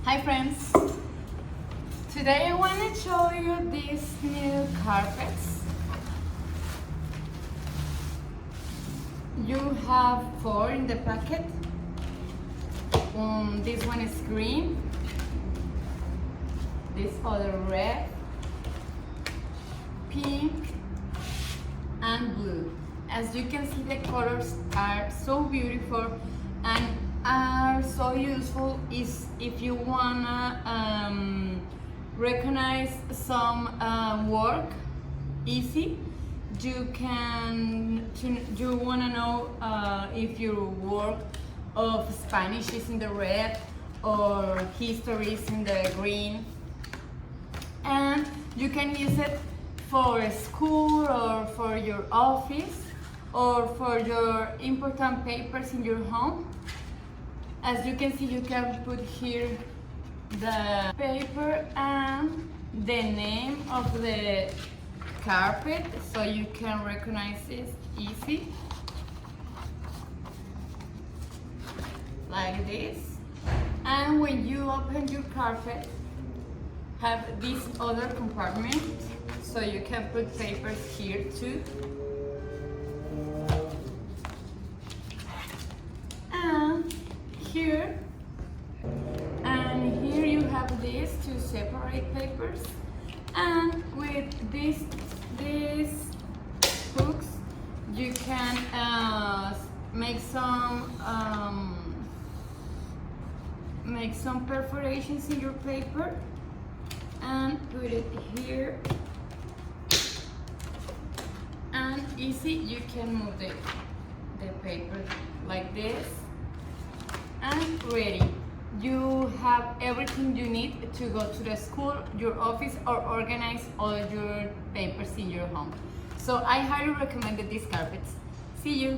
Hi friends! Today I want to show you these new carpets. You have 4 in the packet. This one is green, this other red, pink and blue. As you can see, the colors are so beautiful and are so useful is if you wanna recognize some work easy. You wanna know if your work of Spanish is in the red or history is in the green, and you can use it for school or for your office or for your important papers in your home. As you can see, you can put here the paper and the name of the carpet, so you can recognize it easy, like this. And when you open your carpet, have this other compartment, so you can put papers here too. Here you have this to separate papers, and with these hooks you can make some perforations in your paper and put it here, and easy you can move the paper like this, and ready. You have everything you need to go to the school, your office, or organize all your papers in your home. So I highly recommend these carpets. See you!